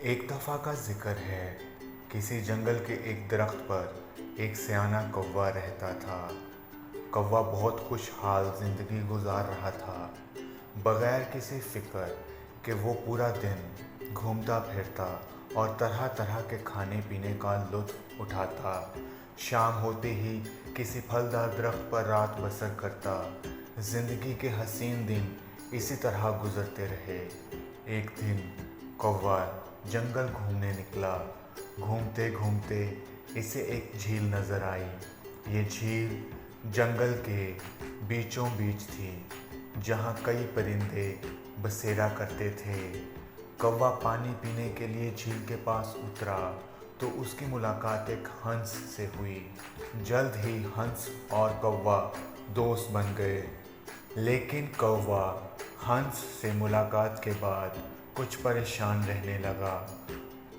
ایک دفعہ کا ذکر ہے، کسی جنگل کے ایک درخت پر ایک سیانہ کوا رہتا تھا۔ کوا بہت خوشحال زندگی گزار رہا تھا، بغیر کسی فکر کہ وہ پورا دن گھومتا پھرتا اور طرح طرح کے کھانے پینے کا لطف اٹھاتا۔ شام ہوتے ہی کسی پھلدار درخت پر رات بسر کرتا۔ زندگی کے حسین دن اسی طرح گزرتے رہے۔ ایک دن کوا جنگل گھومنے نکلا۔ گھومتے گھومتے اسے ایک جھیل نظر آئی۔ یہ جھیل جنگل کے بیچوں بیچ تھی، جہاں کئی پرندے بسیرا کرتے تھے۔ کوا پانی پینے کے لیے جھیل کے پاس اترا تو اس کی ملاقات ایک ہنس سے ہوئی۔ جلد ہی ہنس اور کوا دوست بن گئے۔ لیکن کوا ہنس سے ملاقات کے بعد کچھ پریشان رہنے لگا۔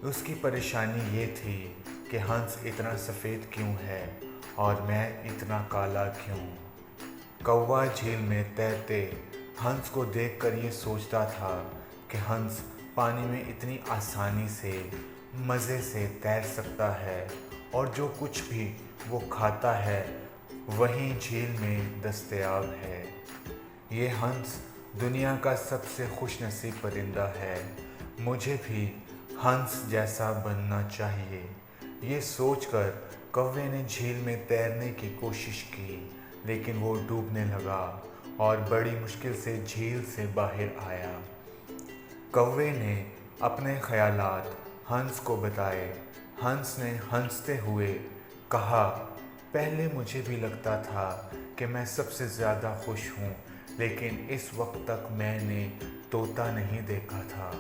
اس کی پریشانی یہ تھی کہ ہنس اتنا سفید کیوں ہے اور میں اتنا کالا کیوں؟ کوا جھیل میں تیرتے ہنس کو دیکھ کر یہ سوچتا تھا کہ ہنس پانی میں اتنی آسانی سے مزے سے تیر سکتا ہے، اور جو کچھ بھی وہ کھاتا ہے وہیں جھیل میں دستیاب ہے۔ یہ ہنس دنیا کا سب سے خوش نصیب پرندہ ہے۔ مجھے بھی ہنس جیسا بننا چاہیے۔ یہ سوچ کر کوے نے جھیل میں تیرنے کی کوشش کی، لیکن وہ ڈوبنے لگا اور بڑی مشکل سے جھیل سے باہر آیا۔ کوے نے اپنے خیالات ہنس کو بتائے۔ ہنس نے ہنستے ہوئے کہا، پہلے مجھے بھی لگتا تھا کہ میں سب سے زیادہ خوش ہوں، لیکن اس وقت تک میں نے طوطا نہیں دیکھا تھا۔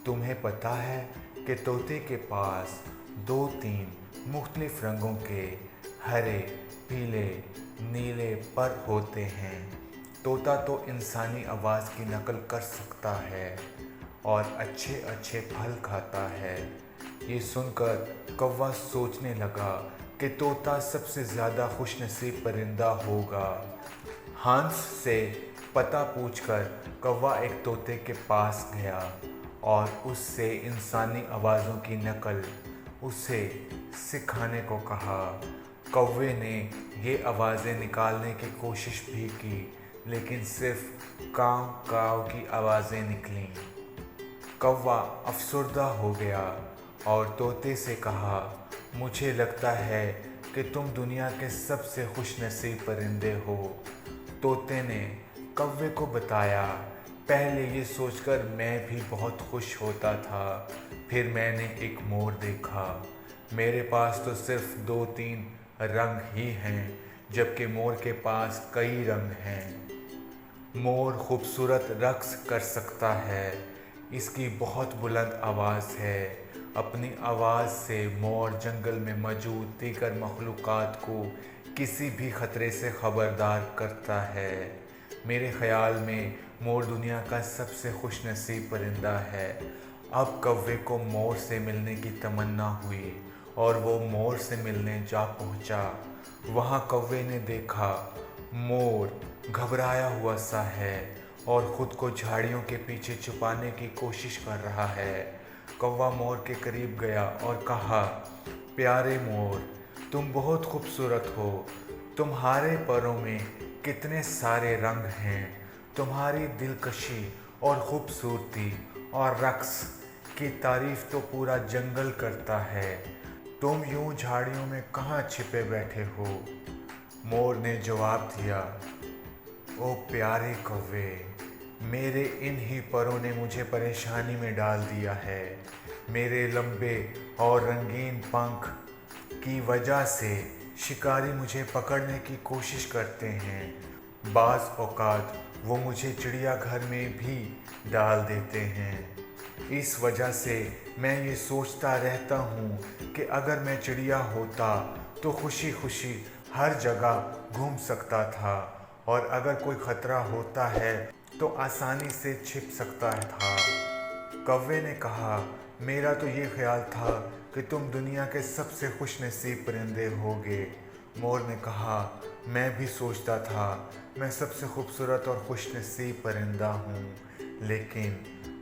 تمہیں پتہ ہے کہ طوطے کے پاس 2-3 مختلف رنگوں کے ہرے، پیلے، نیلے پر ہوتے ہیں۔ طوطا تو انسانی آواز کی نقل کر سکتا ہے اور اچھے اچھے پھل کھاتا ہے۔ یہ سن کر کوا سوچنے لگا کہ طوطا سب سے زیادہ خوش نصیب پرندہ ہوگا۔ ہنس سے پتہ پوچھ کر کوا ایک طوطے کے پاس گیا اور اس سے انسانی آوازوں کی نقل اسے سکھانے کو کہا۔ کوے نے یہ آوازیں نکالنے کی کوشش بھی کی، لیکن صرف کاؤ کاؤ کی آوازیں نکلیں۔ کوا افسردہ ہو گیا اور طوطے سے کہا، مجھے لگتا ہے کہ تم دنیا کے سب سے خوش نصیب پرندے ہو۔ طوطے نے کوے کو بتایا، پہلے یہ سوچ کر میں بھی بہت خوش ہوتا تھا، پھر میں نے ایک مور دیکھا۔ میرے پاس تو صرف 2-3 رنگ ہی ہیں، جبکہ مور کے پاس کئی رنگ ہیں۔ مور خوبصورت رقص کر سکتا ہے، اس کی بہت بلند آواز ہے۔ اپنی آواز سے مور جنگل میں موجود دیگر مخلوقات کو کسی بھی خطرے سے خبردار کرتا ہے۔ میرے خیال میں مور دنیا کا سب سے خوش نصیب پرندہ ہے۔ اب کوے کو مور سے ملنے کی تمنا ہوئی اور وہ مور سے ملنے جا پہنچا۔ وہاں کوے نے دیکھا مور گھبرایا ہوا سا ہے اور خود کو جھاڑیوں کے پیچھے چھپانے کی کوشش کر رہا ہے۔ کوا مور کے قریب گیا اور کہا، پیارے مور، تم بہت خوبصورت ہو۔ تمہارے پروں میں کتنے سارے رنگ ہیں۔ تمہاری دلکشی اور خوبصورتی اور رقص کی تعریف تو پورا جنگل کرتا ہے۔ تم یوں جھاڑیوں میں کہاں چھپے بیٹھے ہو؟ مور نے جواب دیا، او پیارے کوے، میرے ان ہی پروں نے مجھے پریشانی میں ڈال دیا ہے۔ میرے لمبے اور رنگین پنکھ کی وجہ سے شکاری مجھے پکڑنے کی کوشش کرتے ہیں۔ بعض اوقات وہ مجھے چڑیا گھر میں بھی ڈال دیتے ہیں۔ اس وجہ سے میں یہ سوچتا رہتا ہوں کہ اگر میں چڑیا ہوتا تو خوشی خوشی ہر جگہ گھوم سکتا تھا، اور اگر کوئی خطرہ ہوتا ہے تو آسانی سے چھپ سکتا تھا۔ کوے نے کہا، میرا تو یہ خیال تھا کہ تم دنیا کے سب سے خوش نصیب پرندے ہوگے۔ مور نے کہا، میں بھی سوچتا تھا میں سب سے خوبصورت اور خوش نصیب پرندہ ہوں، لیکن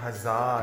1000